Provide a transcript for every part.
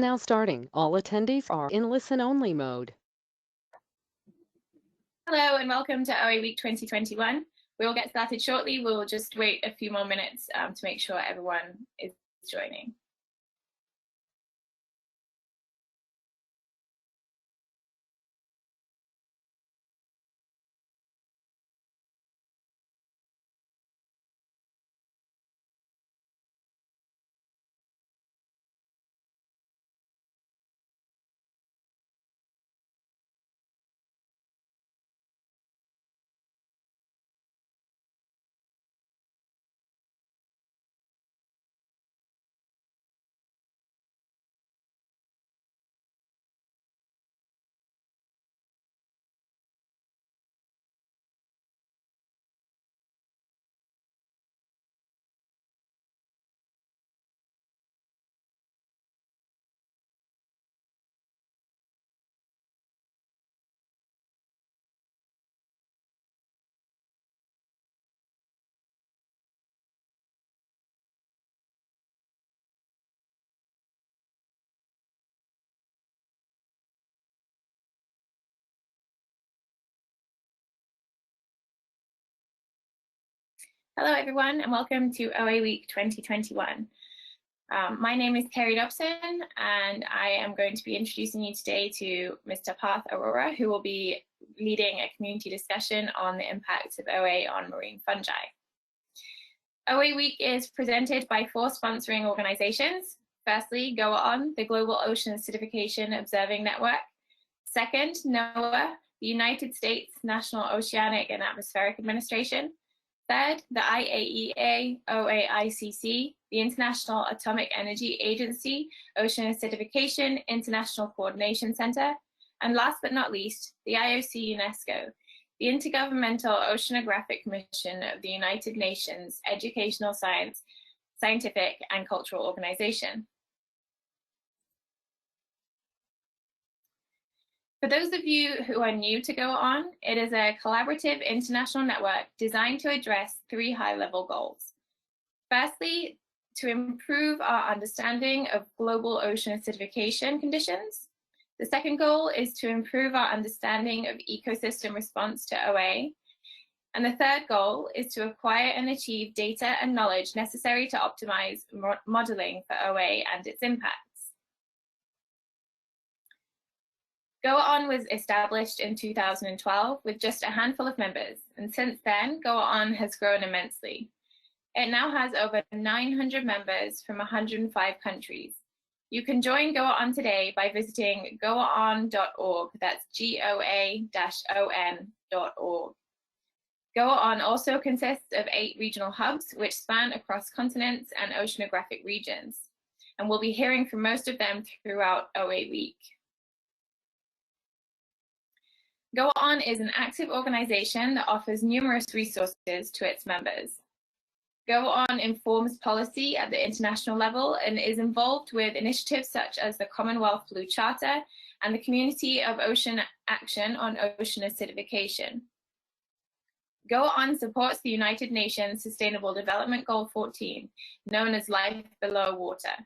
Now starting. All attendees are in listen-only mode. Hello and welcome to OA Week 2021. We will get started shortly. We'll just wait a few more minutes to make sure everyone is joining. Hello everyone and welcome to OA Week 2021. My name is Kerry Dobson and I am going to be introducing you today to Mr. Parth Arora, who will be leading a community discussion on the impacts of OA on marine fungi. OA Week is presented by 4 sponsoring organizations. Firstly, GOA-ON, the Global Ocean Acidification Observing Network. Second, NOAA, the United States National Oceanic and Atmospheric Administration. Third, the IAEA OAICC, the International Atomic Energy Agency Ocean Acidification International Coordination Center. And last but not least, the IOC UNESCO, the Intergovernmental Oceanographic Commission of the United Nations Educational, Scientific and Cultural Organization. For those of you who are new to GOA-ON, it is a collaborative international network designed to address 3 high-level goals. Firstly, to improve our understanding of global ocean acidification conditions. The second goal is to improve our understanding of ecosystem response to OA. And the third goal is to acquire and achieve data and knowledge necessary to optimize modeling for OA and its impacts. GOA-ON was established in 2012 with just a handful of members, and since then, GOA-ON has grown immensely. It now has over 900 members from 105 countries. You can join GOA-ON today by visiting goaon.org, that's GOA-ON.org. GOA-ON also consists of 8 regional hubs which span across continents and oceanographic regions, and we'll be hearing from most of them throughout OA Week. GOA-ON is an active organization that offers numerous resources to its members. GOA-ON informs policy at the international level and is involved with initiatives such as the Commonwealth Blue Charter and the Community of Ocean Action on Ocean Acidification. GOA-ON supports the United Nations Sustainable Development Goal 14, known as Life Below Water.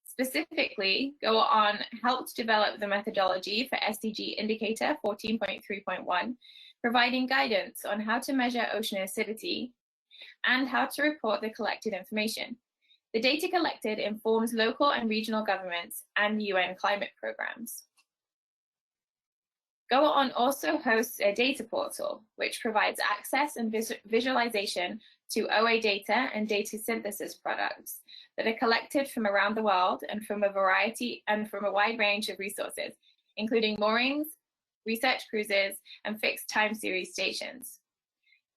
Specifically, GOA-ON helped develop the methodology for SDG Indicator 14.3.1, providing guidance on how to measure ocean acidity and how to report the collected information. The data collected informs local and regional governments and UN climate programs. GOA-ON also hosts a data portal, which provides access and visualization to OA data and data synthesis products that are collected from around the world and from a wide range of resources, including moorings, research cruises, and fixed time series stations.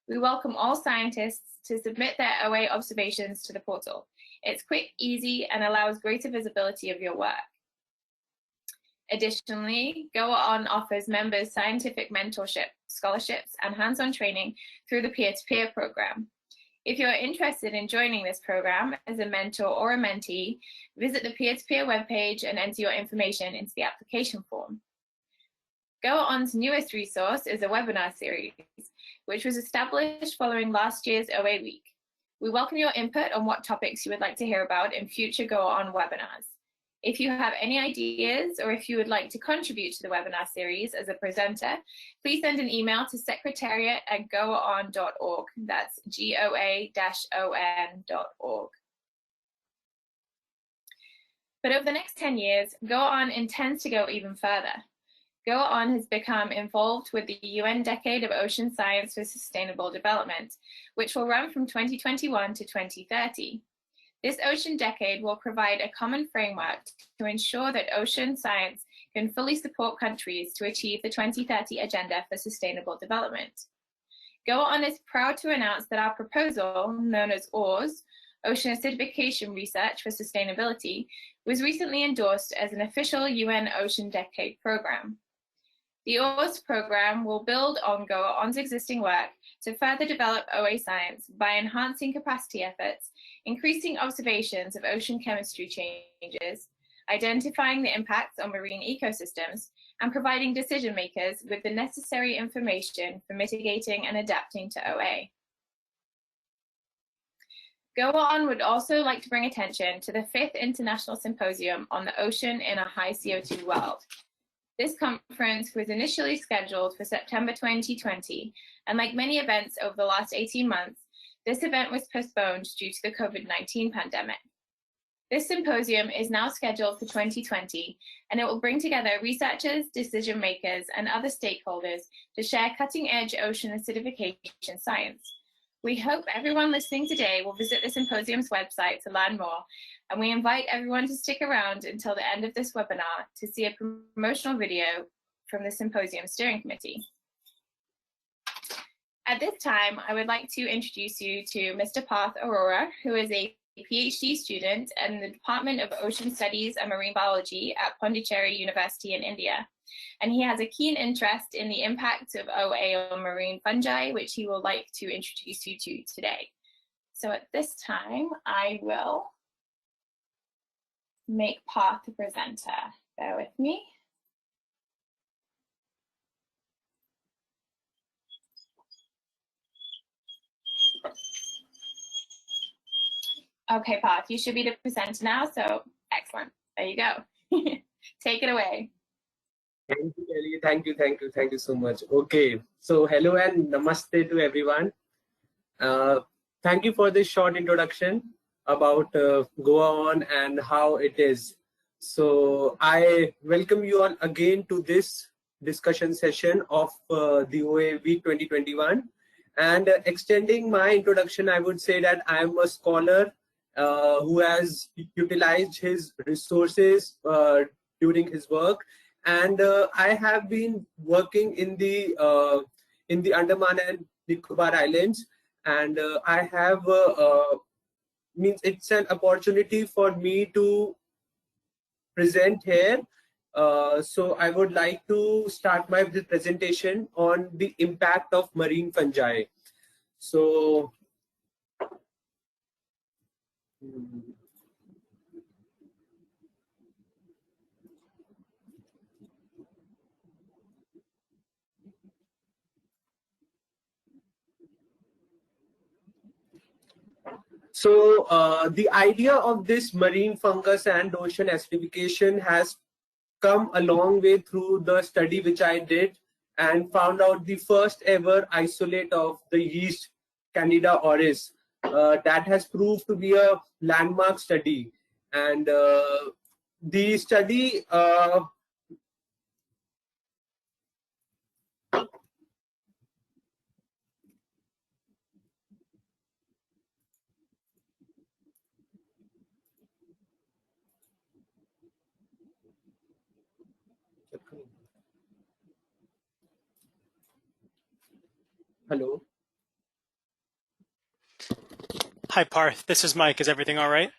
We welcome all scientists to submit their OA observations to the portal. It's quick, easy, and allows greater visibility of your work. Additionally, GOA-ON offers members scientific mentorship, scholarships, and hands-on training through the peer-to-peer program. If you're interested in joining this program as a mentor or a mentee, visit the peer-to-peer webpage and enter your information into the application form. GOA-ON's newest resource is a webinar series, which was established following last year's OA Week. We welcome your input on what topics you would like to hear about in future GOA-ON webinars. If you have any ideas or if you would like to contribute to the webinar series as a presenter, please send an email to secretariat@goaon.org. That's GOA-ON.org. But over the next 10 years, GOA-ON intends to go even further. GOA-ON has become involved with the UN Decade of Ocean Science for Sustainable Development, which will run from 2021 to 2030. This Ocean Decade will provide a common framework to ensure that ocean science can fully support countries to achieve the 2030 Agenda for Sustainable Development. GOA-ON is proud to announce that our proposal, known as OARS, Ocean Acidification Research for Sustainability, was recently endorsed as an official UN Ocean Decade program. The OARS program will build on GOA-ON's existing work to further develop OA science by enhancing capacity efforts, increasing observations of ocean chemistry changes, identifying the impacts on marine ecosystems, and providing decision makers with the necessary information for mitigating and adapting to OA. GOA-ON would also like to bring attention to the 5th International Symposium on the Ocean in a High CO2 World. This conference was initially scheduled for September 2020, and like many events over the last 18 months, this event was postponed due to the COVID-19 pandemic. This symposium is now scheduled for 2020, and it will bring together researchers, decision makers, and other stakeholders to share cutting-edge ocean acidification science. We hope everyone listening today will visit the symposium's website to learn more, and we invite everyone to stick around until the end of this webinar to see a promotional video from the Symposium Steering Committee. At this time, I would like to introduce you to Mr. Parth Arora, who is a PhD student in the Department of Ocean Studies and Marine Biology at Pondicherry University in India. And he has a keen interest in the impacts of OA on marine fungi, which he will like to introduce you to today. So at this time, I will make Parth the presenter. Bear with me. Okay, Parth, you should be the presenter now, so excellent. There you go. Take it away. Thank you, Kelly. Thank you so much. Okay, so hello and namaste to everyone. Thank you for this short introduction about GOA-ON and how it is. So I welcome you all again to this discussion session of the OA Week 2021. And extending my introduction, I would say that I am a scholar who has utilized his resources during his work, and I have been working in the Andaman and Nicobar Islands, and I have means it's an opportunity for me to present here. So I would like to start my presentation on the impact of marine fungi. So the idea of this marine fungus and ocean acidification has come a long way through the study which I did and found out the first ever isolate of the yeast Candida auris. That has proved to be a landmark study, and the study hello. Hi, Parth. This is Mike. Is everything all right?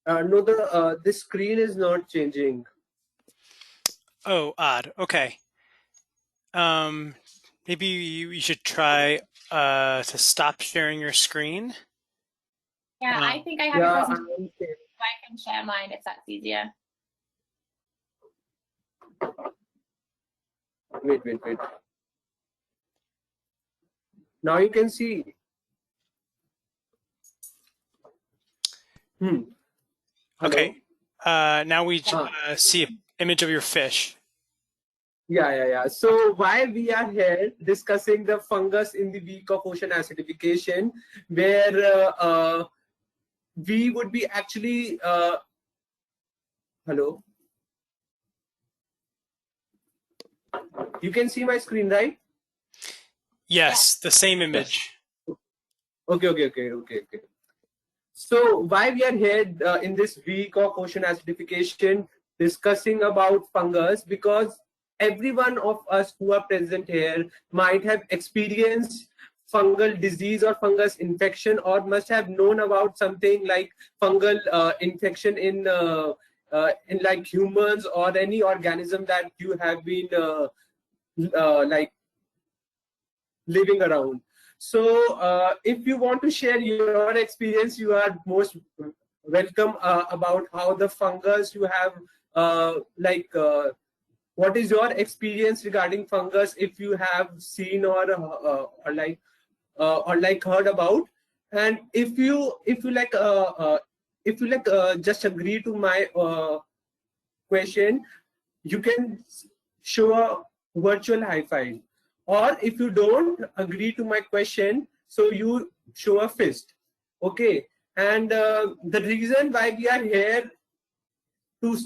No, the screen is not changing. Oh, odd. Okay. Maybe you should try to stop sharing your screen. Yeah, I think I have a presentation, so I can share mine if that's easier. Wait. Now you can see. Okay. Now we see an image of your fish. Yeah. So why we are here discussing the fungus in the week of ocean acidification, where we would be actually hello. You can see my screen, right? Yes, the same image. Okay. So why we are here in this week of ocean acidification discussing about fungus, because every one of us who are present here might have experienced fungal disease or fungus infection, or must have known about something like fungal infection in like humans or any organism that you have been like living around. So if you want to share your experience, you are most welcome about how the fungus you have what is your experience regarding fungus, if you have seen or like heard about. And if you just agree to my question, you can show a virtual high five. Or if you don't agree to my question, so you show a fist. Okay. And the reason why we are here to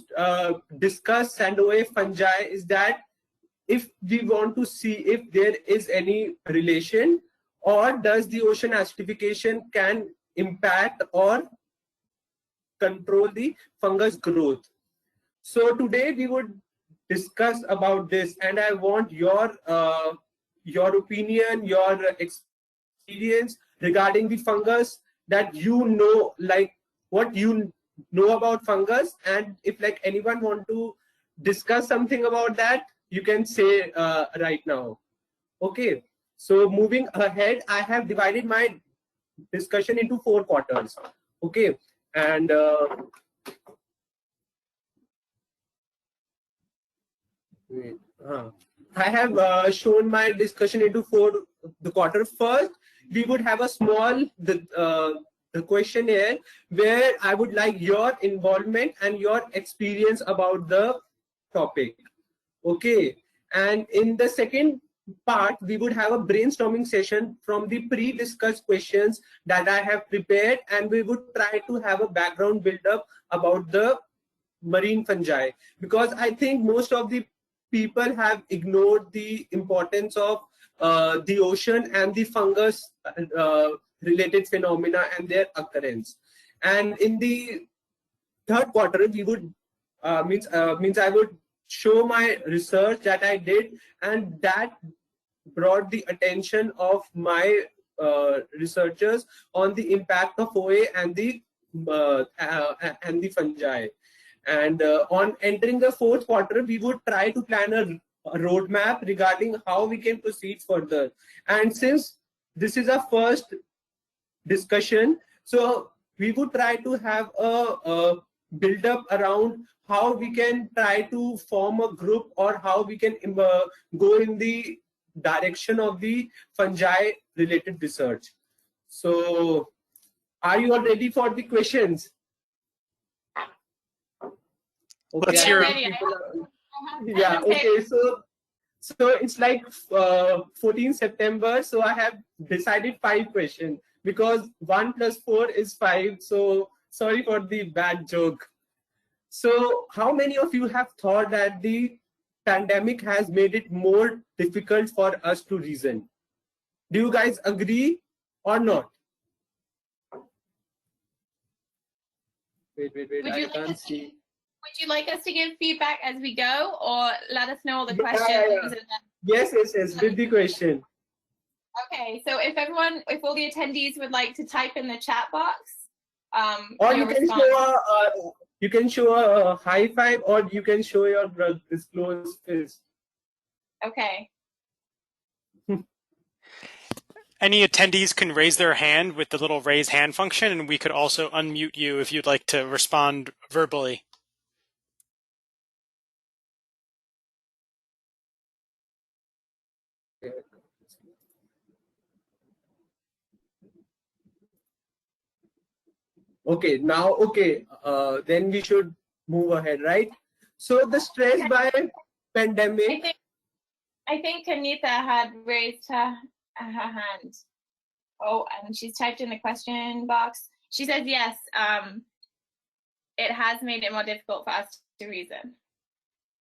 discuss Sandoe fungi is that if we want to see if there is any relation, or does the ocean acidification can impact or control the fungus growth. So today we would discuss about this, and I want your opinion, your experience regarding the fungus, that you know, like what you know about fungus, and if like anyone want to discuss something about that, you can say right now. Okay. So moving ahead, I have divided my discussion into 4 quarters. Okay. And I have shown my discussion into 4 the quarter. First, we would have a small the questionnaire where I would like your involvement and your experience about the topic. Okay. And in the second part, we would have a brainstorming session from the pre-discussed questions that I have prepared, and we would try to have a background build-up about the marine fungi, because I think most of the people have ignored the importance of the ocean and the fungus related phenomena and their occurrence. And in the third quarter, we would means I would show my research that I did, and that brought the attention of my researchers on the impact of OA and the fungi. And on entering the fourth quarter, we would try to plan a roadmap regarding how we can proceed further. And since this is our first discussion, so we would try to have a build up around how we can try to form a group, or how we can go in the direction of the fungi related research. So are you all ready for the questions? Okay. Let's hear it. Yeah. Okay. So it's like 14 September. So I have decided 5 questions, because 1 + 4 is 5. So sorry for the bad joke. So how many of you have thought that the pandemic has made it more difficult for us to reason? Do you guys agree or not? Wait. I can't see. Would you like us to give feedback as we go, or let us know all the questions? Yeah. Yes. With the question. Okay, so if all the attendees would like to type in the chat box, or you can show a high five, or you can show your disclosed fist. Okay. Any attendees can raise their hand with the little raise hand function, and we could also unmute you if you'd like to respond verbally. Okay, now, okay, then we should move ahead, right? So the stress by pandemic. I think Kanita had raised her hand. Oh, and she's typed in the question box. She says yes. It has made it more difficult for us to reason.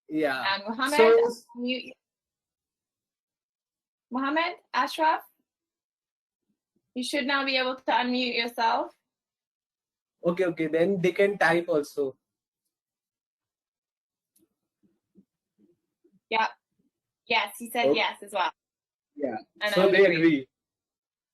Yeah. And Mohammed, So, Mohammed Ashraf, you should now be able to unmute yourself. okay, then they can type also. Yeah. Yes, he said yes as well. Yeah. And So they agree.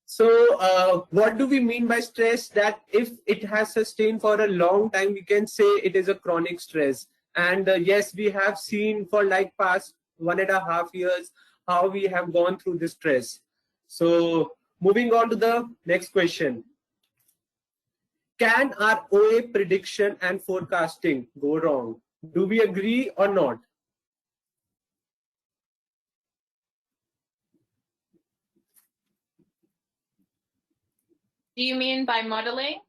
So what do we mean by stress? That if it has sustained for a long time, we can say it is a chronic stress. And yes, we have seen for like past 1.5 years how we have gone through this stress. So moving on to the next question. Can our OA prediction and forecasting go wrong? Do we agree or not? Do you mean by modeling?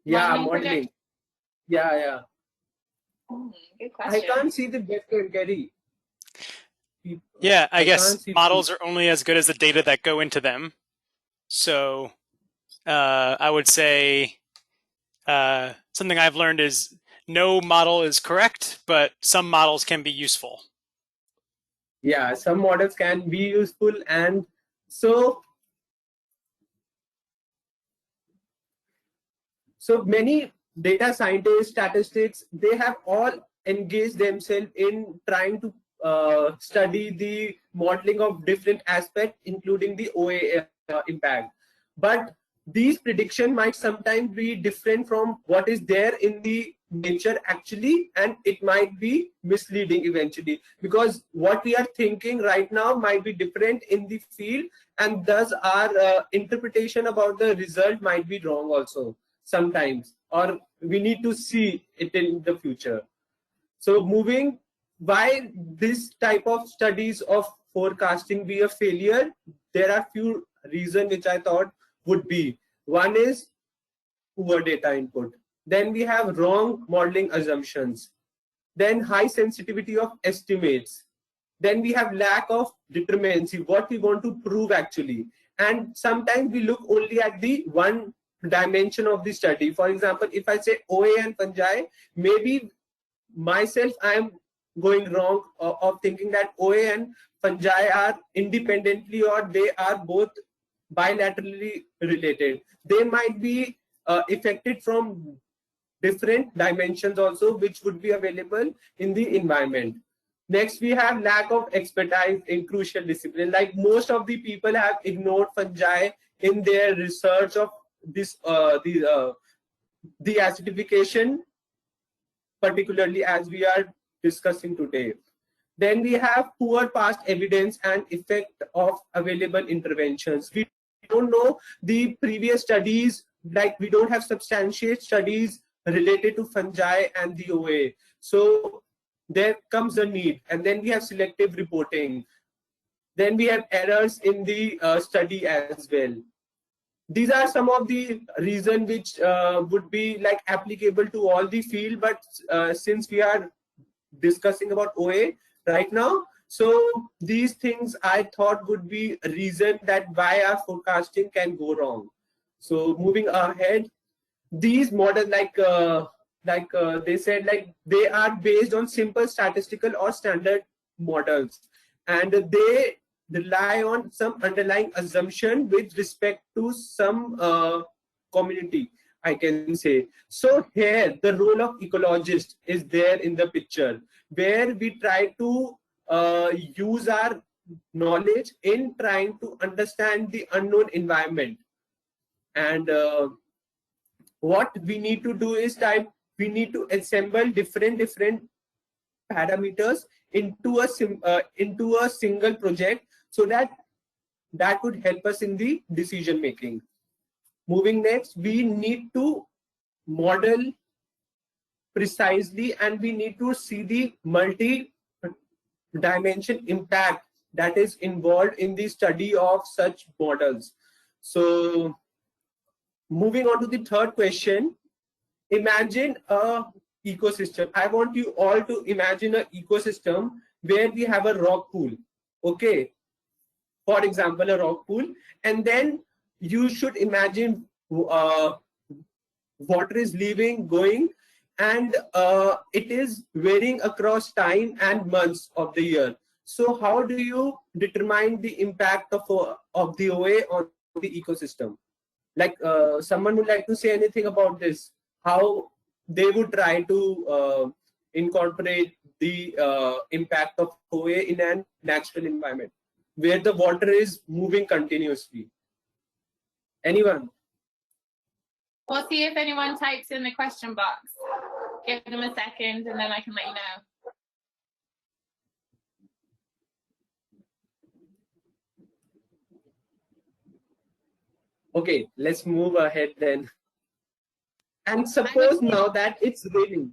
Yeah, modeling. Yeah. Good question. I can't see the webcam, Gary. Yeah, I guess models are only as good as the data that go into them. So I would say something I've learned is no model is correct, but some models can be useful. Yeah, some models can be useful, and so many data scientists, statistics, they have all engaged themselves in trying to study the modeling of different aspects, including the OA impact. But these predictions might sometimes be different from what is there in the nature actually, and it might be misleading eventually, because what we are thinking right now might be different in the field, and thus our interpretation about the result might be wrong also sometimes, or we need to see it in the future. So moving, why this type of studies of forecasting be a failure? There are few reasons which I thought would be. One is poor data input. Then we have wrong modeling assumptions. Then high sensitivity of estimates. Then we have lack of determinacy, what we want to prove actually. And sometimes we look only at the one dimension of the study. For example, if I say OA and fungi, maybe myself I am going wrong of thinking that OA and fungi are independently, or they are both bilaterally related. They might be affected from different dimensions also, which would be available in the environment. Next, we have lack of expertise in crucial discipline. Like most of the people have ignored fungi in their research of this the acidification, particularly as we are discussing today. Then we have poor past evidence and effect of available interventions. We don't know the previous studies, like we don't have substantiate studies related to fungi and the OA. So there comes a need. And then we have selective reporting. Then we have errors in the study as well. These are some of the reasons which would be like applicable to all the field, but since we are discussing about OA right now, so these things I thought would be a reason that why our forecasting can go wrong. So moving ahead, these models they said, like they are based on simple statistical or standard models, and they rely on some underlying assumption with respect to some community, I can say. So here the role of ecologist is there in the picture, where we try to use our knowledge in trying to understand the unknown environment. And what we need to do is we need to assemble different parameters into a single project, so that would help us in the decision making. Moving next, we need to model precisely, and we need to see the multi-dimension impact that is involved in the study of such models. So moving on to the third question, imagine a ecosystem. I want you all to imagine an ecosystem where we have a rock pool. Okay, for example, a rock pool, and then you should imagine water is leaving, going, and it is varying across time and months of the year. So how do you determine the impact of the OA on the ecosystem? Like someone would like to say anything about this, how they would try to incorporate the impact of OA in a natural environment where the water is moving continuously. Anyone? We'll see if anyone types in the question box. Give them a second and then I can let you know. Okay, let's move ahead then. And suppose now that it's raining.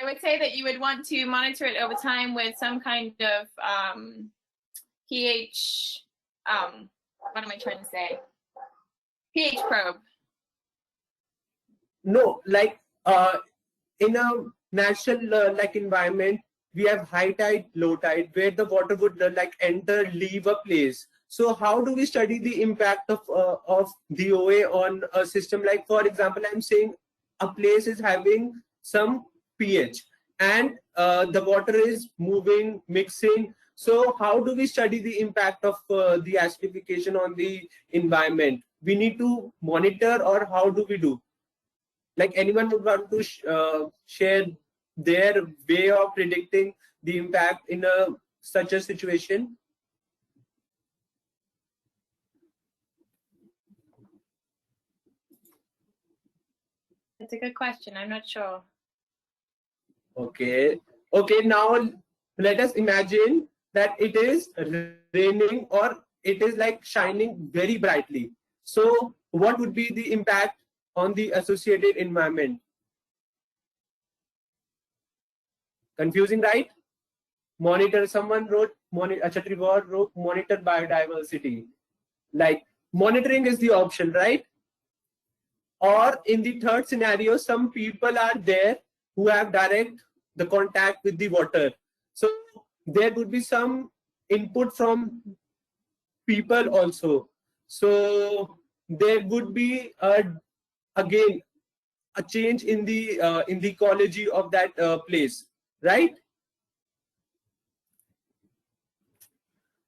I would say that you would want to monitor it over time with some kind of pH, what am I trying to say? pH probe. No, like in a natural like environment, we have high tide, low tide, where the water would like enter, leave a place. So how do we study the impact of the OA on a system? Like, for example, I'm saying a place is having some pH and the water is moving, mixing. So how do we study the impact of the acidification on the environment? We need to monitor, or how do we do? Like, anyone would want to share their way of predicting the impact in such a situation? That's a good question. I'm not sure. Okay. Okay, now let us imagine that it is raining or it is like shining very brightly. So what would be the impact on the associated environment? Confusing, right? Monitor, someone wrote, Chatrivor wrote, monitor biodiversity. Like, monitoring is the option, right? Or in the third scenario, some people are there who have direct the contact with the water. So there would be some input from people also. So there would be again a change in the ecology of that place, right?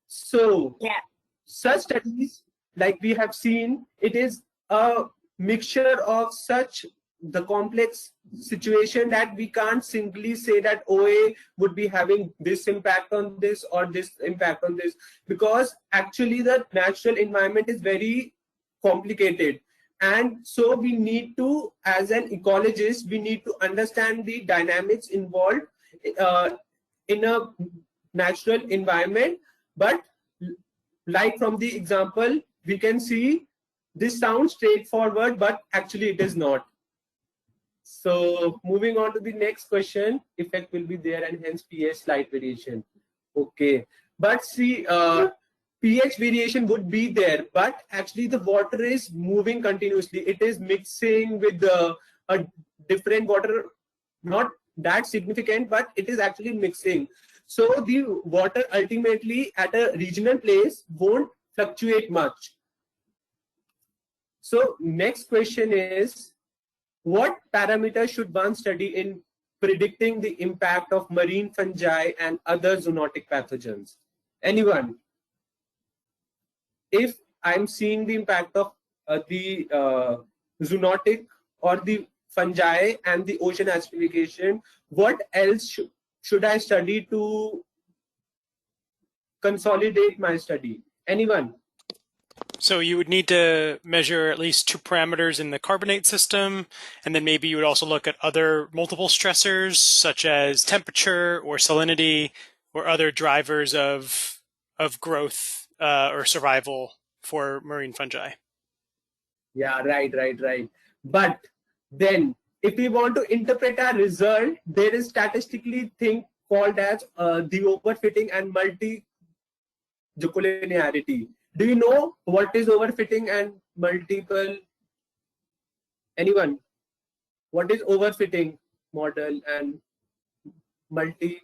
So yeah, such studies, like we have seen, it is a mixture of such the complex situation that we can't simply say that OA would be having this impact on this or this impact on this, because actually the natural environment is very complicated. And so we need to, as an ecologist, we need to understand the dynamics involved in a natural environment. But like from the example, we can see this sounds straightforward, but actually it is not. So moving on to the next question, effect will be there and hence pH slight variation. Okay, but see, pH variation would be there, but actually the water is moving continuously. It is mixing with a different water, not that significant, but it is actually mixing. So the water ultimately at a regional place won't fluctuate much. So next question is, what parameters should one study in predicting the impact of marine fungi and other zoonotic pathogens? Anyone? If I'm seeing the impact of the zoonotic or the fungi and the ocean acidification, what else should I study to consolidate my study? Anyone? So you would need to measure at least 2 parameters in the carbonate system, and then maybe you would also look at other multiple stressors such as temperature or salinity or other drivers of growth or survival for marine fungi. Yeah, right. But then if we want to interpret our result, there is statistically thing called as the overfitting and multicollinearity. Do you know what is overfitting and multiple? Anyone? What is overfitting? model and multi.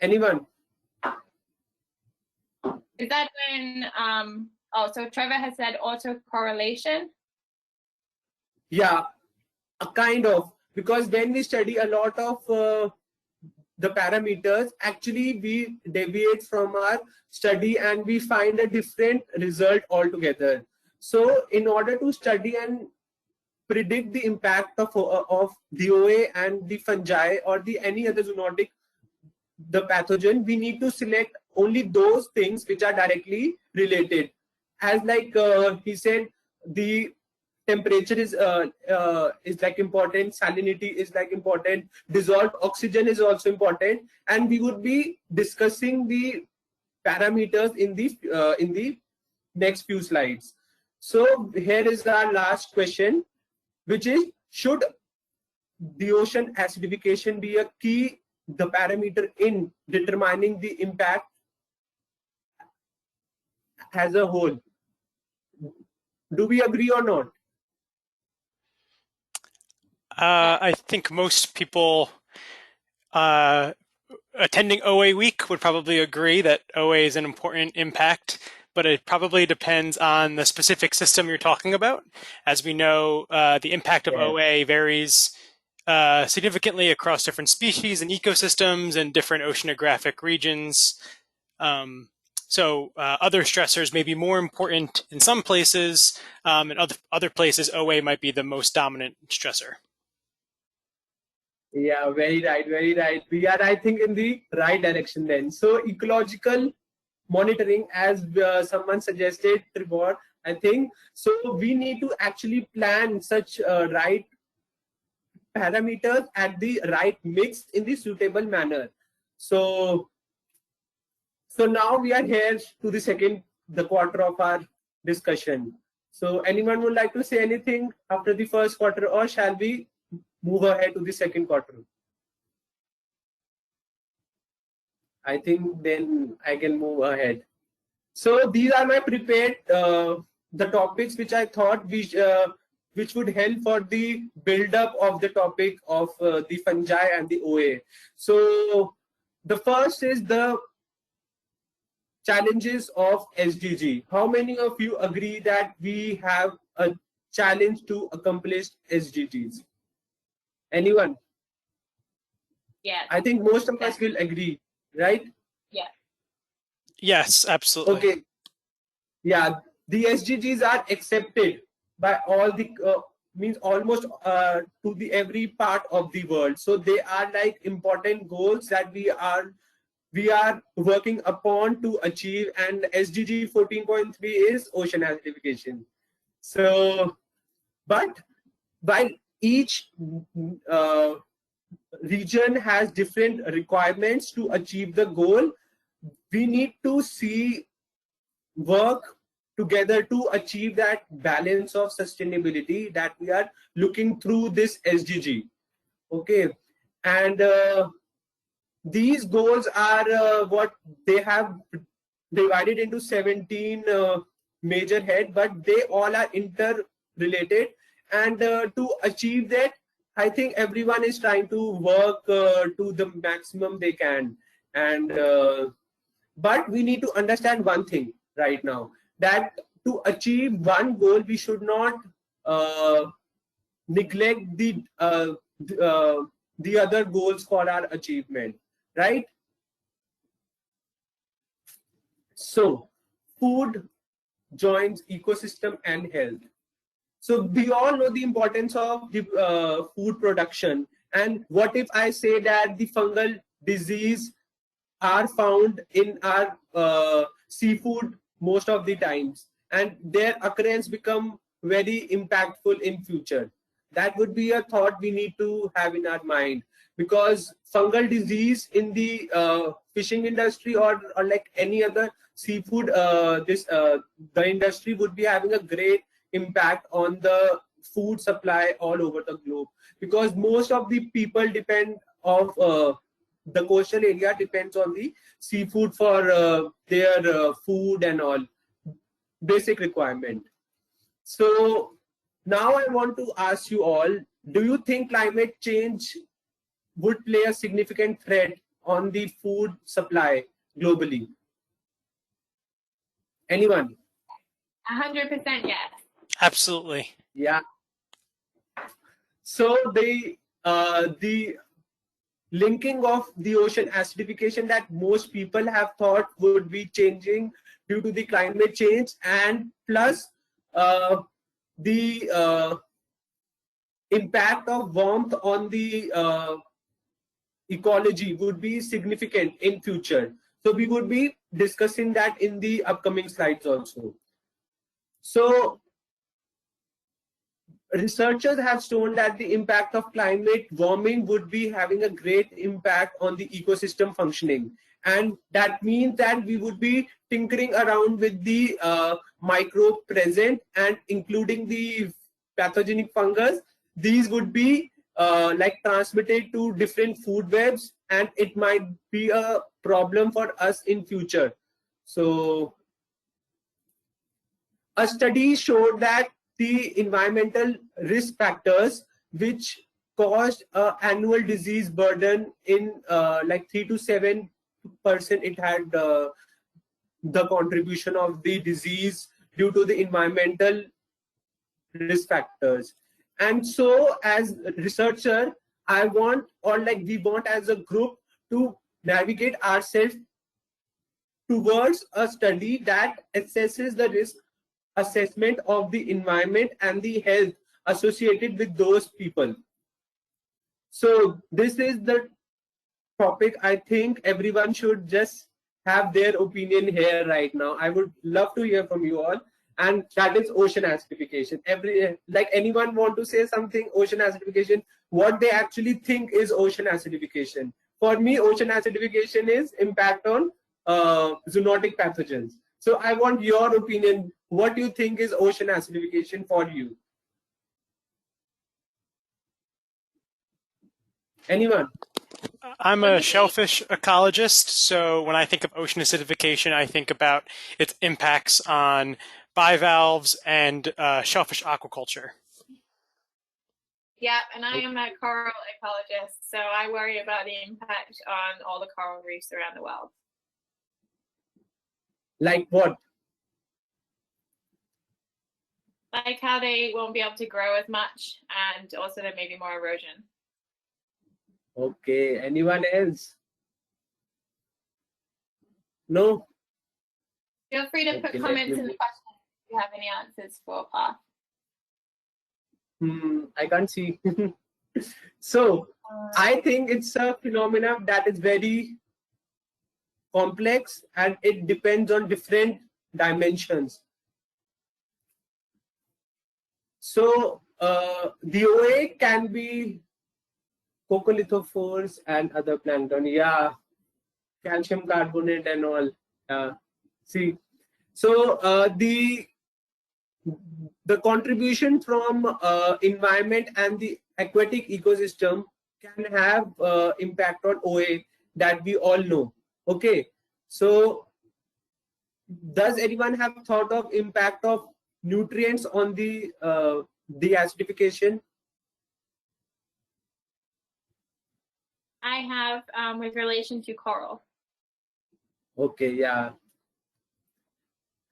Anyone? Is that when, oh, so Trevor has said autocorrelation? Yeah, a kind of, because when we study a lot of the parameters, actually we deviate from our study and we find a different result altogether. So in order to study and predict the impact of GOA and the fungi or the any other zoonotic, the pathogen, we need to select only those things which are directly related. As like he said, the temperature is like important, salinity is like important, dissolved oxygen is also important, and we would be discussing the parameters in the next few slides. So here is our last question, which is, should the ocean acidification be a key, the parameter in determining the impact as a whole? Do we agree or not? I think most people attending OA week would probably agree that OA is an important impact, but it probably depends on the specific system you're talking about. As we know, the impact of OA varies significantly across different species and ecosystems and different oceanographic regions. So other stressors may be more important in some places, and other places OA might be the most dominant stressor. Yeah, very right, very right. We are, I think, in the right direction then. So ecological monitoring, as someone suggested, Trevor, I think. So we need to actually plan such right parameters at the right mix in the suitable manner. So now we are here to the quarter of our discussion. So anyone would like to say anything after the first quarter, or shall we move ahead to the second quarter? I think then I can move ahead. So these are my prepared the topics which I thought which would help for the build up of the topic of the fungi and the OA. So the first is the challenges of SDG. How many of you agree that we have a challenge to accomplish SDGs? Anyone? Yeah. I think most of us will agree, right? Yeah. Yes, absolutely. Okay. Yeah, the SDGs are accepted by all the means almost to the every part of the world. So they are like important goals that we are working upon to achieve, and SDG 14.3 is ocean acidification. So, but while each region has different requirements to achieve the goal, we need to work together to achieve that balance of sustainability that we are looking through this SDG. Okay, and these goals are what they have divided into 17 major heads, but they all are interrelated. And to achieve that, I think everyone is trying to work to the maximum they can. And but we need to understand one thing right now, that to achieve one goal, we should not neglect the other goals for our achievement, right? So food joins ecosystem and health. So we all know the importance of the food production. And what if I say that the fungal disease are found in our seafood most of the times, and their occurrence become very impactful in future? That would be a thought we need to have in our mind, because fungal disease in the fishing industry or like any other seafood, the industry would be having a great impact on the food supply all over the globe, because most of the people depend of the coastal area depends on the seafood for their food and all basic requirement. So now I want to ask you all, do you think climate change would play a significant threat on the food supply globally? Anyone? 100% yes. Absolutely. Yeah. So the linking of the ocean acidification that most people have thought would be changing due to the climate change, and plus the impact of warmth on the ecology would be significant in future. So we would be discussing that in the upcoming slides also. So researchers have shown that the impact of climate warming would be having a great impact on the ecosystem functioning. And that means that we would be tinkering around with the microbe present, and including the pathogenic fungus. These would be like transmitted to different food webs, and it might be a problem for us in future. So a study showed that the environmental risk factors which caused annual disease burden in like 3 to 7%, it had the contribution of the disease due to the environmental risk factors. And so as a researcher, I want, or like we want as a group, to navigate ourselves towards a study that assesses the risk assessment of the environment and the health associated with those people. So this is the topic I think everyone should just have their opinion here right now. I would love to hear from you all, and that is ocean acidification. Like anyone want to say something? Ocean acidification, what they actually think is ocean acidification. For me, ocean acidification is impact on zoonotic pathogens. So I want your opinion. What do you think is ocean acidification for you? Anyone? I'm a shellfish ecologist, so when I think of ocean acidification, I think about its impacts on bivalves and shellfish aquaculture. Yeah, and I am a coral ecologist, so I worry about the impact on all the coral reefs around the world. Like what? Like how they won't be able to grow as much, and also there may be more erosion. Okay, anyone else? No? Feel free to put comments in the questions if you have any answers for Parth. I can't see. So I think it's a phenomenon that is very complex, and it depends on different dimensions. So the OA can be coccolithophores and other plankton. Yeah, calcium carbonate and all. See, so the contribution from environment and the aquatic ecosystem can have impact on OA, that we all know. Okay, so does anyone have thought of impact of nutrients on the acidification? I have with relation to coral. Okay, yeah.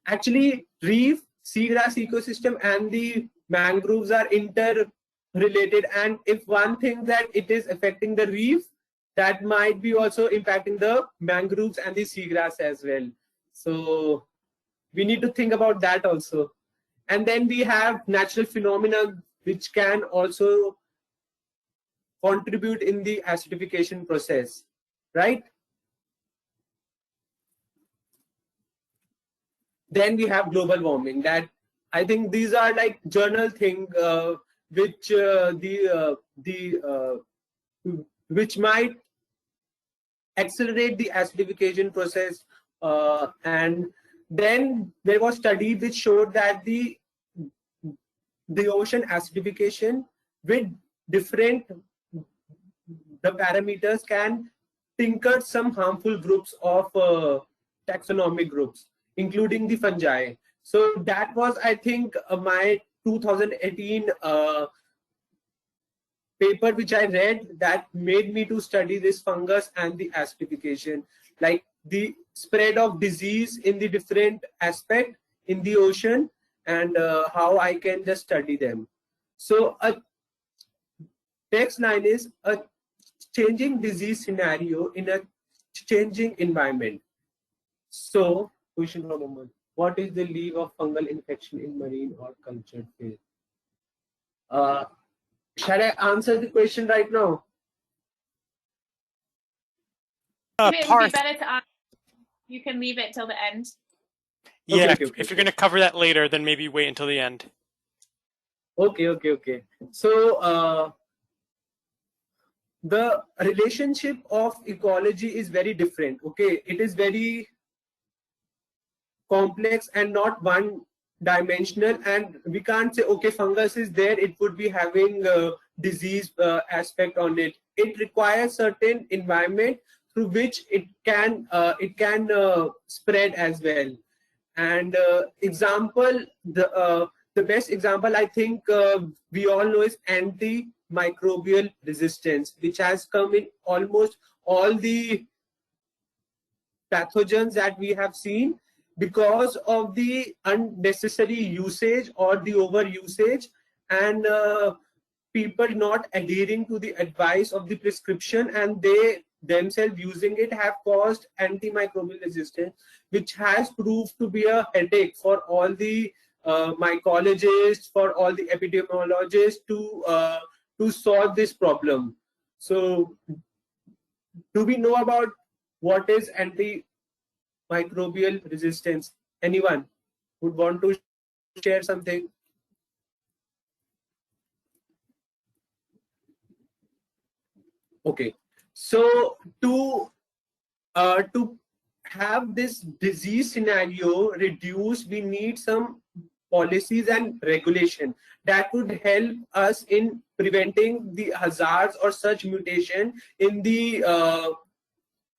Actually, reef, seagrass ecosystem and the mangroves are interrelated, and if one thinks that it is affecting the reef, that might be also impacting the mangroves and the seagrass as well. So we need to think about that also. And then we have natural phenomena which can also contribute in the acidification process, right? Then we have global warming. That I think these are like journal thing which which might accelerate the acidification process. And then there was study which showed that the ocean acidification with different the parameters can tinker some harmful groups of taxonomic groups, including the fungi. So that was, I think, my 2018 paper which I read that made me to study this fungus and the acidification, like the spread of disease in the different aspect in the ocean, and how I can just study them. So a text line is a changing disease scenario in a changing environment. So question from Mohammed: what is the leave of fungal infection in marine or cultured fish? Shall I answer the question right now? It would be better to ask. You can leave it till the end. Yeah, okay, if you're going to cover that later, then maybe wait until the end. Okay. So the relationship of ecology is very different. Okay, it is very complex and not one dimensional, and we can't say okay, fungus is there, it would be having disease aspect on it. It requires certain environment through which it can spread as well. And the best example I think we all know is antimicrobial resistance, which has come in almost all the pathogens that we have seen because of the unnecessary usage or the overusage, and people not adhering to the advice of the prescription, and they themselves using it have caused antimicrobial resistance, which has proved to be a headache for all the mycologists, for all the epidemiologists to solve this problem. So do we know about what is antimicrobial resistance? Anyone would want to share something? Okay, so to have this disease scenario reduced, we need some policies and regulation that would help us in preventing the hazards or such mutation in the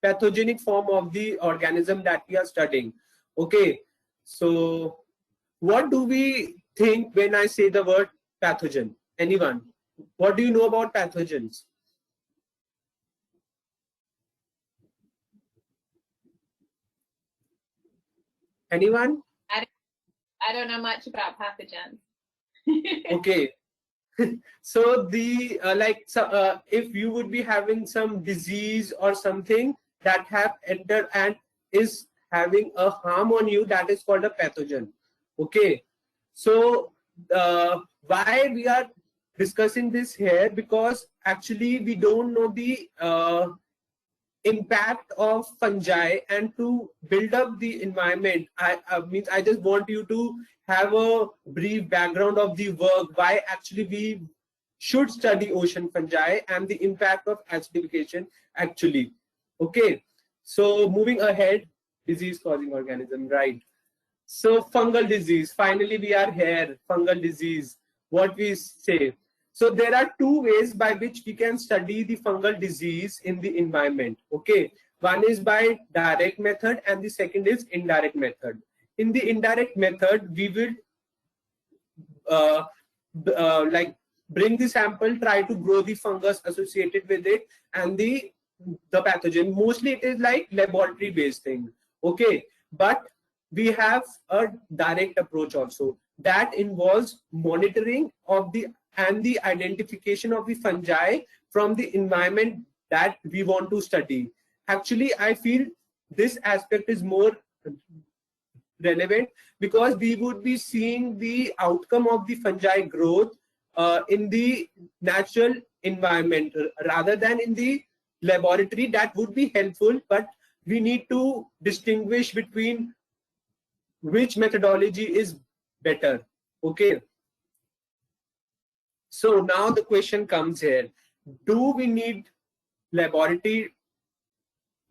pathogenic form of the organism that we are studying. Okay, so what do we think when I say the word pathogen? Anyone? What do you know about pathogens? Anyone? I don't know much about pathogens. Okay. So the if you would be having some disease or something that have entered and is having a harm on you, that is called a pathogen. Okay, so why we are discussing this here? Because actually we don't know the impact of fungi, and to build up the environment, I just want you to have a brief background of the work, why actually we should study ocean fungi and the impact of acidification actually. Okay, so moving ahead, disease causing organism, right? So fungal disease, finally we are here. Fungal disease, what we say. So there are two ways by which we can study the fungal disease in the environment. Okay, one is by direct method and the second is indirect method. In the indirect method, we will like bring the sample, try to grow the fungus associated with it and the pathogen. Mostly it is like laboratory based thing. Okay, but we have a direct approach also that involves monitoring of the and the identification of the fungi from the environment that we want to study. Actually, I feel this aspect is more relevant because we would be seeing the outcome of the fungi growth in the natural environment rather than in the laboratory. That would be helpful, but we need to distinguish between which methodology is better. Okay. So now the question comes here, do we need laboratory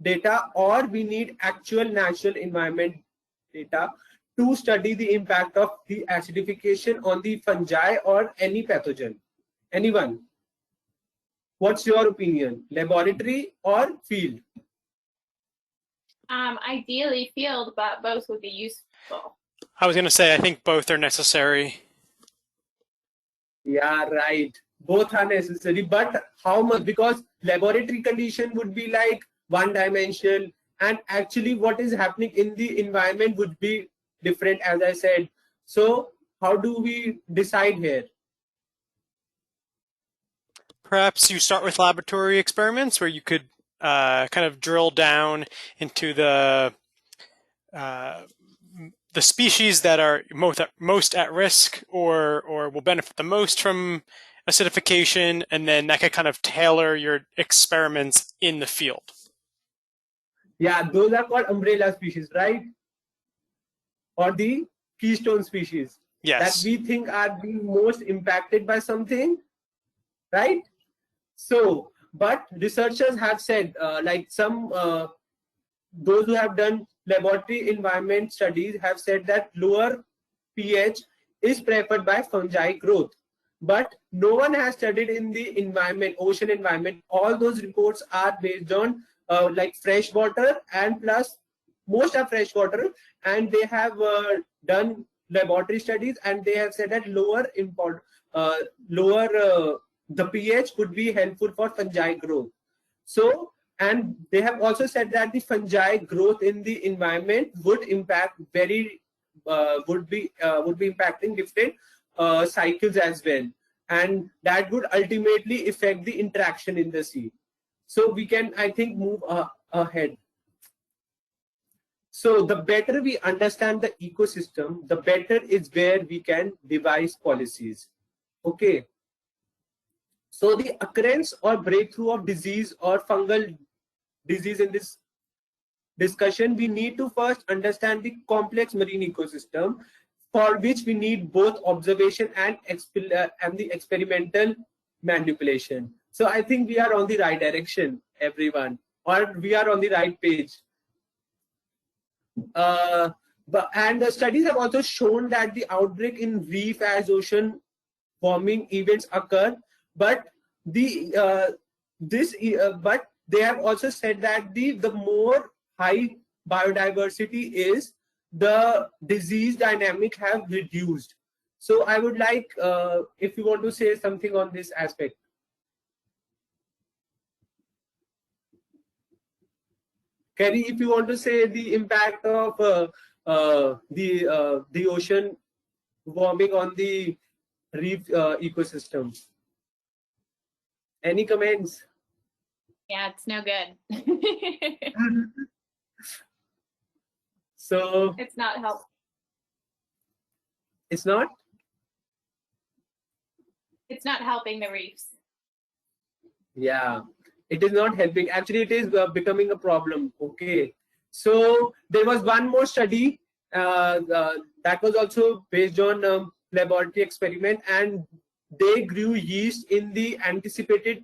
data or we need actual natural environment data to study the impact of the acidification on the fungi or any pathogen? Anyone? What's your opinion? Laboratory or field? Ideally field, but both would be useful. I was going to say, I think both are necessary. Yeah, right. Both are necessary, but how much? Because laboratory condition would be like one dimensional, and actually what is happening in the environment would be different, as I said. So how do we decide here? Perhaps you start with laboratory experiments where you could kind of drill down into the species that are most at risk or will benefit the most from acidification, and then that could kind of tailor your experiments in the field. Yeah, those are called umbrella species, right? Or the keystone species. Yes. That we think are the most impacted by something, right? So, but researchers have said, like those who have done laboratory environment studies have said that lower pH is preferred by fungi growth. But no one has studied in the environment, ocean environment. All those reports are based on like fresh water, and plus most are fresh water, and they have done laboratory studies, and they have said that lower the pH could be helpful for fungi growth. So, and they have also said that the fungi growth in the environment would impact would be impacting different cycles as well, and that would ultimately affect the interaction in the sea. So we can, I think, move ahead. So the better we understand the ecosystem, the better is where we can devise policies. Okay. So the occurrence or breakthrough of disease or fungal disease in this discussion, we need to first understand the complex marine ecosystem, for which we need both observation and the experimental manipulation. So I think we are on the right direction, everyone, or we are on the right page. And the studies have also shown that the outbreak in reef as ocean warming events occur, but but they have also said that the more high biodiversity is, the disease dynamic have reduced. So I would like, if you want to say something on this aspect. Kerry, if you want to say the impact of the ocean warming on the reef ecosystem. Any comments? Yeah, it's no good. So it's not helpful. It's not? It's not helping the reefs. Yeah, it is not helping. Actually, it is becoming a problem. Okay. So there was one more study that was also based on laboratory experiment, and they grew yeast in the anticipated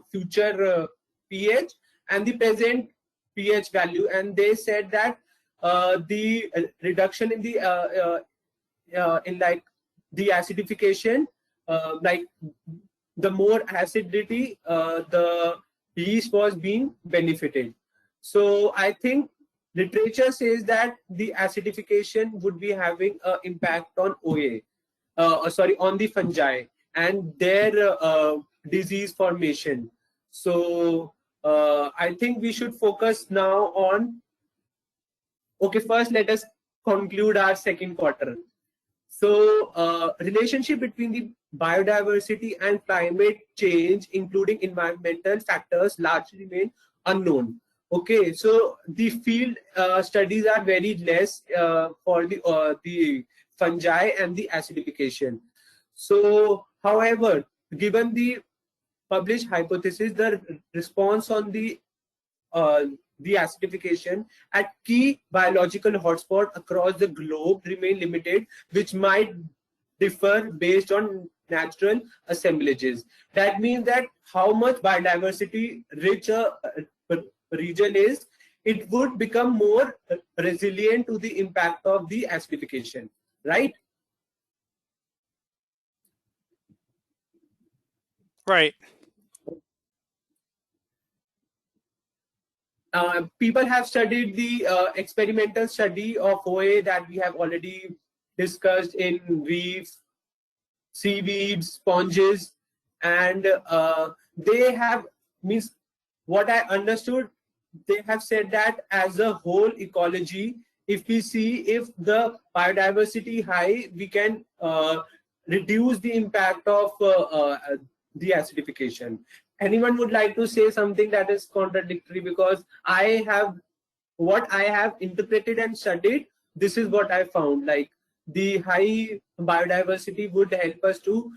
future pH and the present pH value, and they said that the reduction in the the acidification, like the more acidity, the yeast was being benefited. So I think literature says that the acidification would be having an impact on on the fungi and their disease formation. So I think we should focus now on, okay, first let us conclude our second quarter. So relationship between the biodiversity and climate change, including environmental factors, largely remain unknown. Okay, so the field studies are very less for the fungi and the acidification. So, however, given the published hypothesis, the response on the acidification at key biological hotspots across the globe remain limited, which might differ based on natural assemblages. That means that how much biodiversity rich a region is, it would become more resilient to the impact of the acidification, right? Right. People have studied the experimental study of OA that we have already discussed in reef, seaweeds, sponges, and they have, means what I understood, they have said that as a whole ecology, if we see if the biodiversity high, we can reduce the impact of the acidification. Anyone would like to say something that is contradictory? Because what I have interpreted and studied, this is what I found, like the high biodiversity would help us to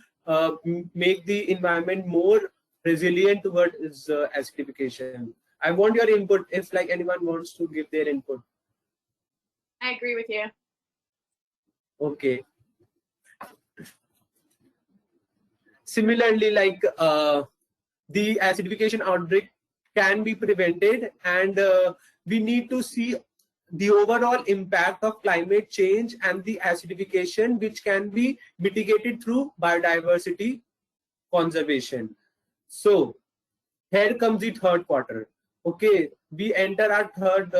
make the environment more resilient towards acidification. I want your input if like anyone wants to give their input. I agree with you. Okay. Similarly, like the acidification outbreak can be prevented, and we need to see the overall impact of climate change and the acidification, which can be mitigated through biodiversity conservation. So here comes the third quarter. Okay, we enter our third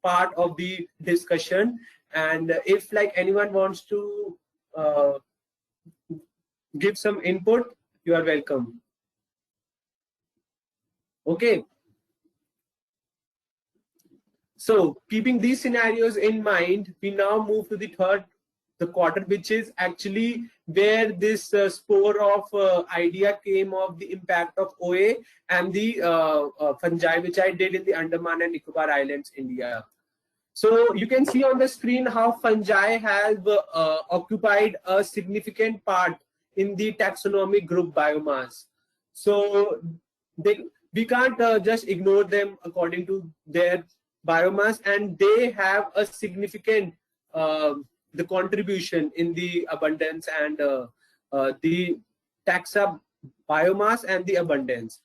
part of the discussion, and if like anyone wants to give some input, you are welcome. Okay. So keeping these scenarios in mind, we now move to the quarter, which is actually where this spore of idea came of the impact of OA and the fungi, which I did in the Andaman and Nicobar Islands, India. So you can see on the screen how fungi have occupied a significant part in the taxonomic group biomass. So we can't just ignore them according to their biomass, and they have a significant the contribution in the abundance and the taxa biomass and the abundance.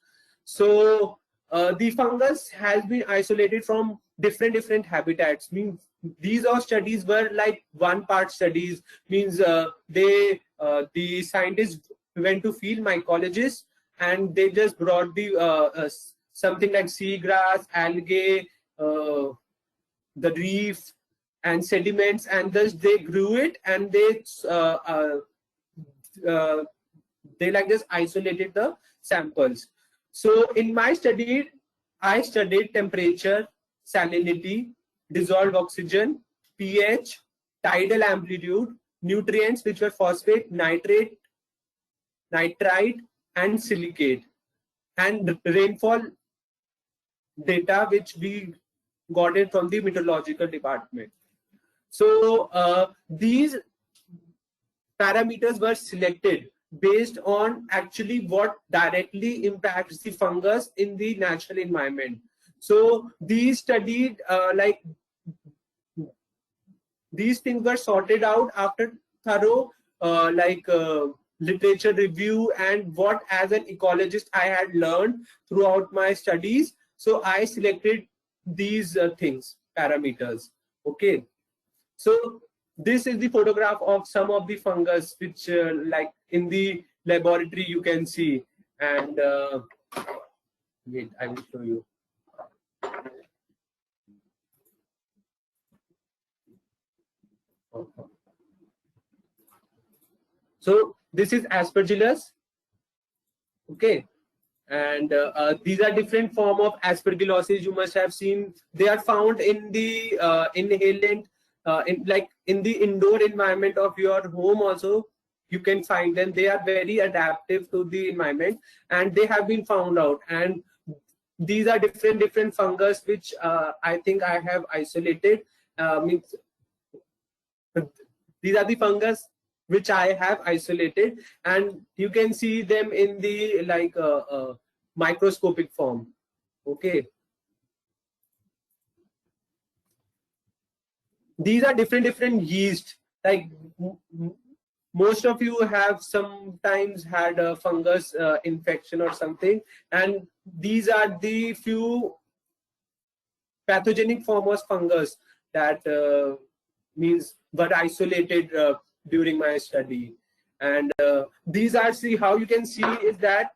So the fungus has been isolated from different habitats. Means these all studies were like one-part studies. Means the scientists went to field mycologists, and they just brought the something like seagrass, algae, the reef and sediments, and thus they grew it, and they like just isolated the samples. So in my study, I studied temperature, salinity, dissolved oxygen, pH, tidal amplitude, nutrients which were phosphate, nitrate, nitrite, and silicate, and rainfall data which we got it from the meteorological department. So these parameters were selected based on actually what directly impacts the fungus in the natural environment. So these studied like these things were sorted out after thorough literature review and what as an ecologist I had learned throughout my studies. So I selected these things, parameters. Okay. So this is the photograph of some of the fungus which like in the laboratory you can see, and wait, I will show you. So this is Aspergillus. Okay. And these are different form of aspergillosis you must have seen. They are found in the inhalant, in the indoor environment of your home also. You can find them. They are very adaptive to the environment, and they have been found out. And these are different fungus which I think I have isolated. Means these are the fungus which I have isolated, and you can see them in the microscopic form. Okay. These are different yeast. Like most of you have sometimes had a fungus infection or something, and these are the few pathogenic forms of fungus that means were isolated during my study. And these are, see how you can see is that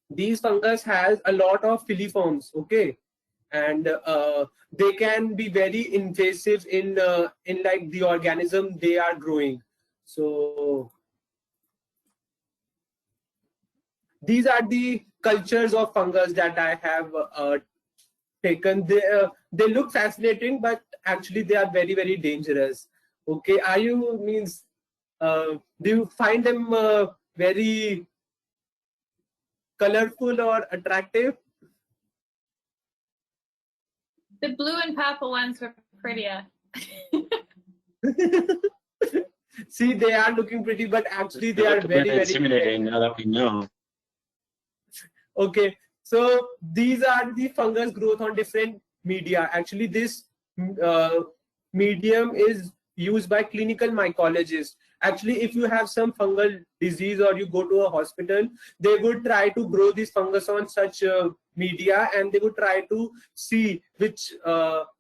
these fungus has a lot of filiforms. Okay. And they can be very invasive in like the organism they are growing. So these are the cultures of fungus that I have taken. They look fascinating, but actually they are very, very dangerous. Okay, are you do you find them very colorful or attractive? The blue and purple ones were prettier. See, they are looking pretty, but actually they are very, very intimidating now that we know. Okay, so these are the fungus growth on different media. Actually, this medium is used by clinical mycologists. Actually, if you have some fungal disease or you go to a hospital, they would try to grow this fungus on such media, and they would try to see which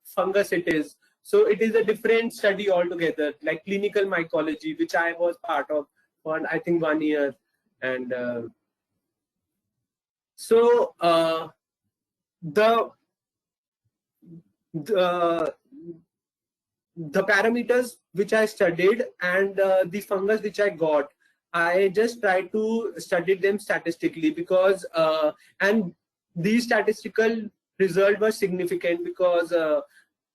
fungus it is. So it is a different study altogether, like clinical mycology, which I was part of for I think 1 year. And so the parameters which I studied and the fungus which I got, I just tried to study them statistically, because and these statistical results were significant, because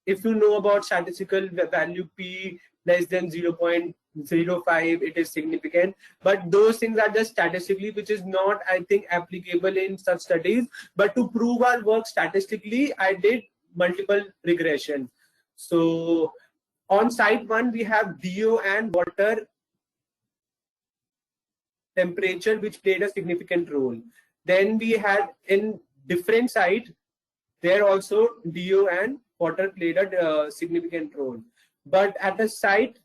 if you know about statistical value p less than 0.05, it is significant. But those things are just statistically, which is not, I think, applicable in such studies. But to prove our work statistically, I did multiple regression. So on site 1, we have DO and water temperature, which played a significant role. Then we had in different site, there also DO and water played a significant role. But at the site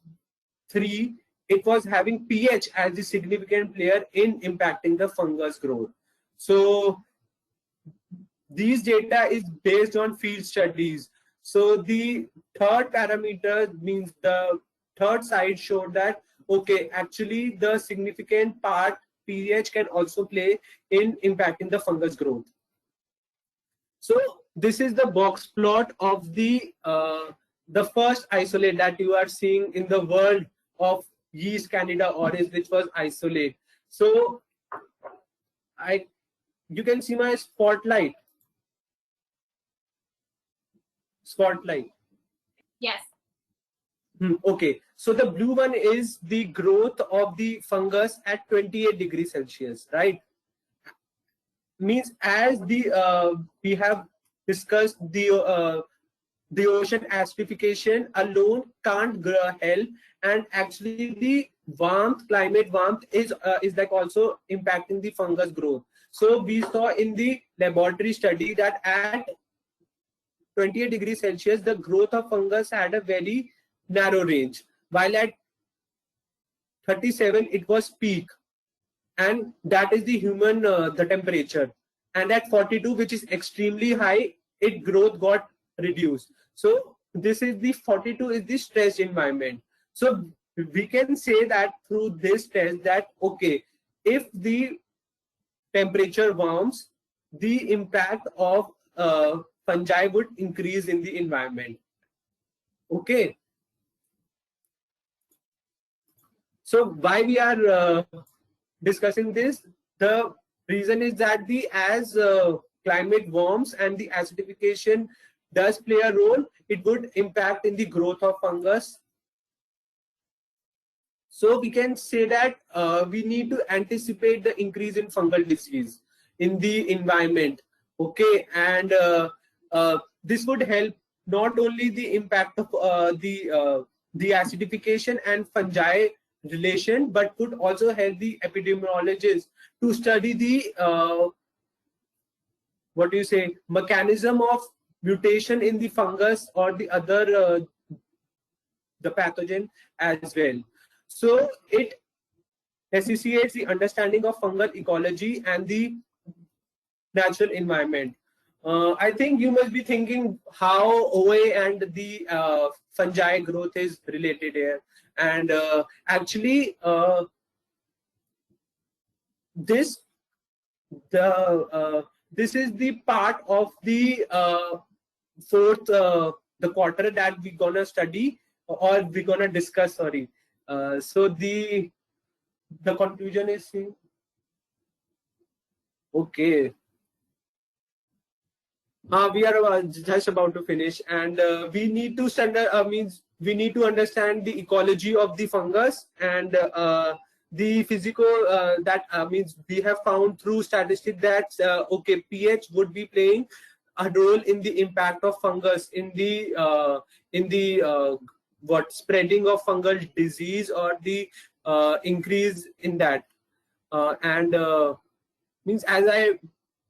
3, it was having pH as the significant player in impacting the fungus growth. So these data is based on field studies. So the third parameter means the third side showed that, okay, actually the significant part pH can also play in impacting the fungus growth. So this is the box plot of the first isolate that you are seeing in the world of yeast Candida auris, which was isolate. So you can see my spotlight. Yes. Okay, so the blue one is the growth of the fungus at 28 degrees Celsius, right? Means as the we have discussed, the ocean acidification alone can't help, and actually the climate warmth is like also impacting the fungus growth. So we saw in the laboratory study that at 28 degrees Celsius, the growth of fungus had a very narrow range, while at 37 it was peak, and that is the human the temperature. And at 42, which is extremely high, its growth got reduced. So this is the 42 is the stressed environment. So we can say that through this test that, okay, if the temperature warms, the impact of fungi would increase in the environment. Okay. So why we are discussing this? The reason is that as climate warms and the acidification does play a role, it would impact in the growth of fungus. So we can say that we need to anticipate the increase in fungal disease in the environment. Okay, and this would help not only the impact of the acidification and fungi relation, but could also help the epidemiologists to study the mechanism of mutation in the fungus or the other the pathogen as well. So it associates the understanding of fungal ecology and the natural environment. I think you must be thinking how OA and the fungi growth is related here. And actually, this is the part of the fourth the quarter that we're gonna study or we're gonna discuss. Sorry, So the conclusion is okay. We are just about to finish, and we need to we need to understand the ecology of the fungus and the physical that means we have found through statistics that okay, pH would be playing a role in the impact of fungus in the what spreading of fungal disease or the increase in that and means as I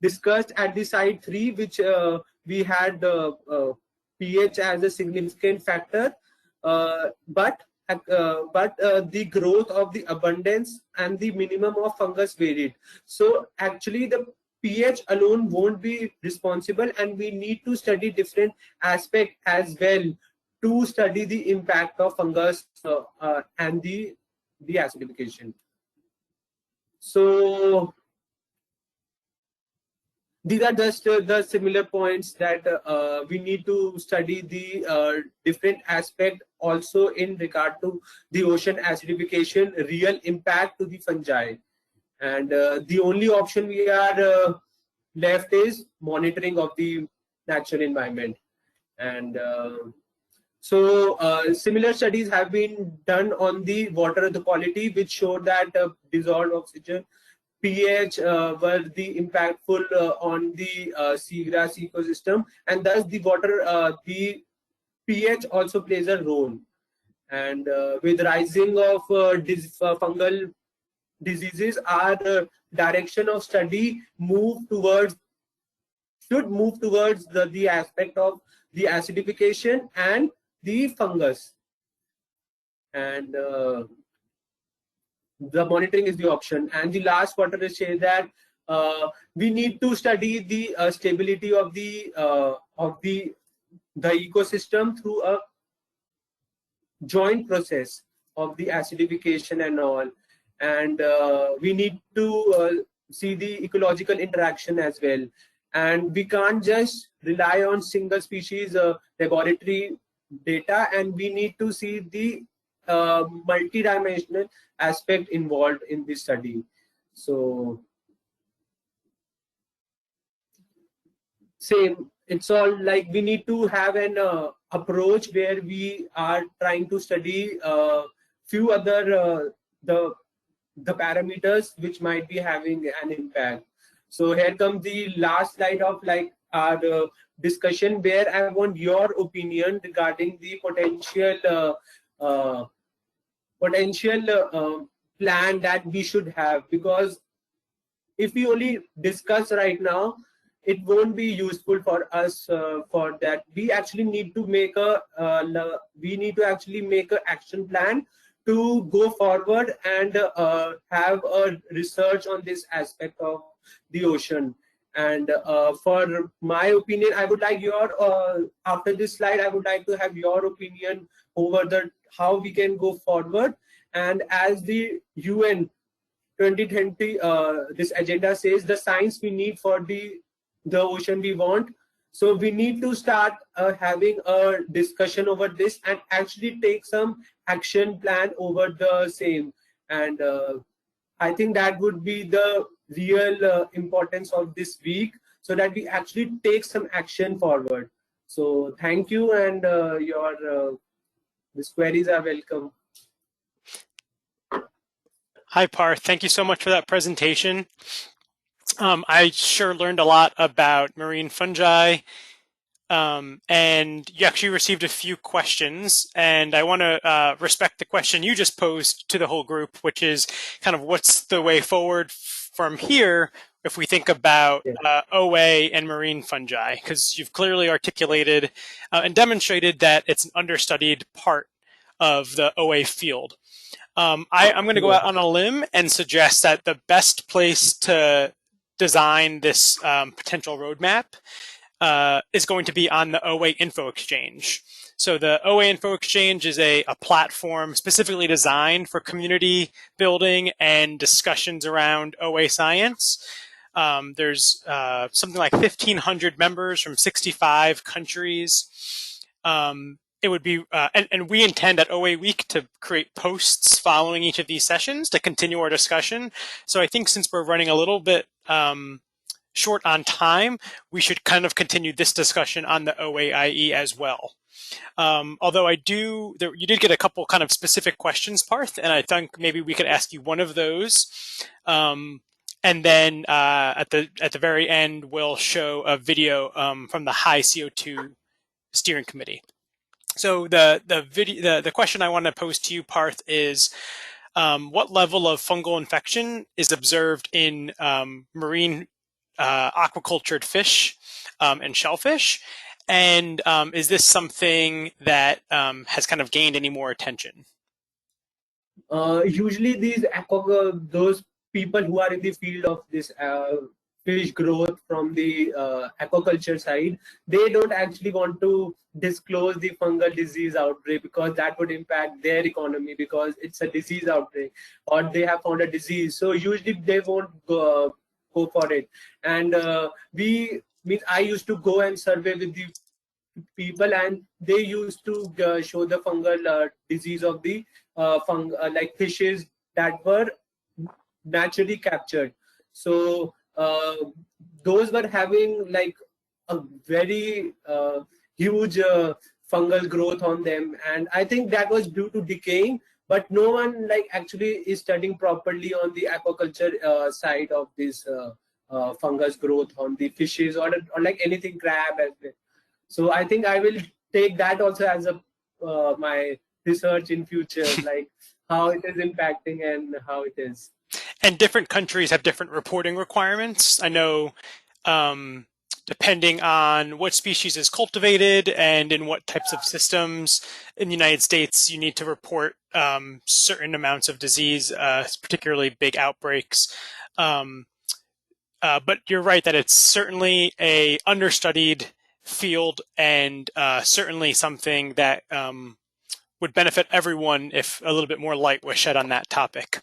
discussed at the side 3, which we had pH as a significant factor, but the growth of the abundance and the minimum of fungus varied. So actually the pH alone won't be responsible, and we need to study different aspects as well to study the impact of fungus and the acidification. So these are just the similar points that we need to study the different aspect also in regard to the ocean acidification, real impact to the fungi. And the only option we are left is monitoring of the natural environment. And so similar studies have been done on the water, the quality, which showed that dissolved oxygen pH were the impactful on the seagrass ecosystem, and thus the water, the pH also plays a role. And with rising of fungal diseases, our direction of study should move towards the aspect of the acidification and the fungus. And the monitoring is the option. And the last quarter is say that we need to study the stability of the ecosystem through a joint process of the acidification and all. And we need to see the ecological interaction as well. And we can't just rely on single species laboratory data, and we need to see the multi-dimensional aspect involved in this study. So same, it's all like we need to have an approach where we are trying to study few other the parameters which might be having an impact. So here comes the last slide of like our discussion, where I want your opinion regarding the potential plan that we should have, because if we only discuss right now, it won't be useful for us for that. We actually need to make a actually make an action plan to go forward and have a research on this aspect of the ocean. And for my opinion, I would like your after this slide, I would like to have your opinion over the how we can go forward. And as the UN 2020 this agenda says, the science we need for the ocean we want. So we need to start having a discussion over this and actually take some action plan over the same. And I think that would be the real importance of this week, so that we actually take some action forward. So thank you, and your these queries are welcome. Hi, Parth. Thank you so much for that presentation. I sure learned a lot about marine fungi, and you actually received a few questions, and I want to respect the question you just posed to the whole group, which is kind of what's the way forward from here if we think about OA and marine fungi, because you've clearly articulated and demonstrated that it's an understudied part of the OA field. I'm going to go out on a limb and suggest that the best place to design this potential roadmap is going to be on the OA Info Exchange. So the OA Info Exchange is a platform specifically designed for community building and discussions around OA science. There's something like 1,500 members from 65 countries. it would be, and we intend at OA Week to create posts following each of these sessions to continue our discussion. So I think since we're running a little bit short on time, we should kind of continue this discussion on the OAIE as well. Although you did get a couple kind of specific questions, Parth, and I think maybe we could ask you one of those. And then at the very end, we'll show a video from the High CO2 Steering Committee. So the question I want to pose to you, Parth, is what level of fungal infection is observed in marine aquacultured fish and shellfish? And is this something that has kind of gained any more attention? Usually those people who are in the field of this fish growth from the aquaculture side, they don't actually want to disclose the fungal disease outbreak because that would impact their economy because it's a disease outbreak or they have found a disease. So usually they won't go for it. And I used to go and survey with the people, and they used to show the fungal disease of the like fishes that were naturally captured. So those were having like a very huge fungal growth on them, and I think that was due to decaying. But no one like actually is studying properly on the aquaculture side of this fungus growth on the fishes or like anything crab as well. So I think I will take that also as a my research in future, like how it is impacting and how it is. And different countries have different reporting requirements. I know depending on what species is cultivated and in what types of systems in the United States, you need to report certain amounts of disease, particularly big outbreaks. But you're right that it's certainly a understudied field and certainly something that would benefit everyone if a little bit more light was shed on that topic.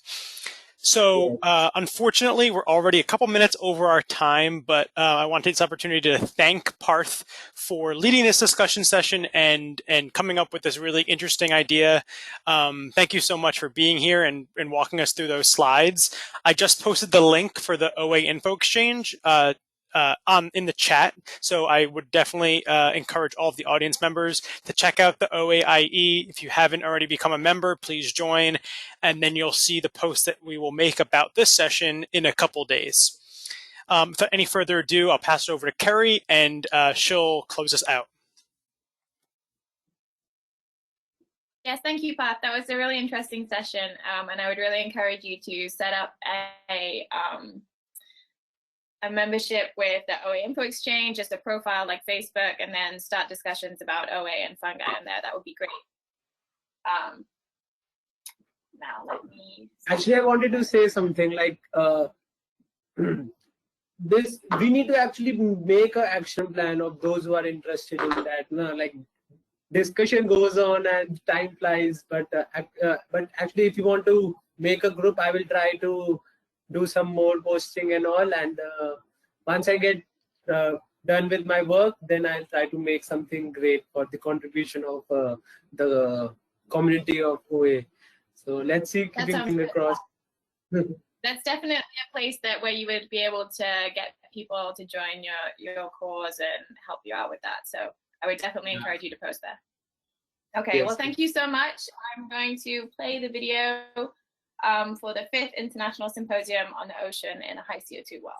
So unfortunately, we're already a couple minutes over our time, but I want to take this opportunity to thank Parth for leading this discussion session and coming up with this really interesting idea. Thank you so much for being here and walking us through those slides. I just posted the link for the OA Info Exchange in the chat. So I would definitely encourage all of the audience members to check out the OAIE. If you haven't already become a member, please join. And then you'll see the post that we will make about this session in a couple days. Without any further ado, I'll pass it over to Kerry and she'll close us out. Yes, thank you, Parth. That was a really interesting session. And I would really encourage you to set up a membership with the OA Info Exchange, just a profile like Facebook, and then start discussions about OA and fungi in there. That would be great. Now let me... Actually, I wanted to say something like this. We need to actually make an action plan of those who are interested in that. No, like discussion goes on and time flies, but actually, if you want to make a group, I will try to do some more posting and all, and once I get done with my work, then I'll try to make something great for the contribution of the community of OA. So let's see, keeping fingers crossed. That's definitely a place where you would be able to get people to join your cause and help you out with that. So I would definitely encourage you to post there. Okay, yes. Well, thank you so much. I'm going to play the video for the 5th International Symposium on the Ocean in a High CO2 World.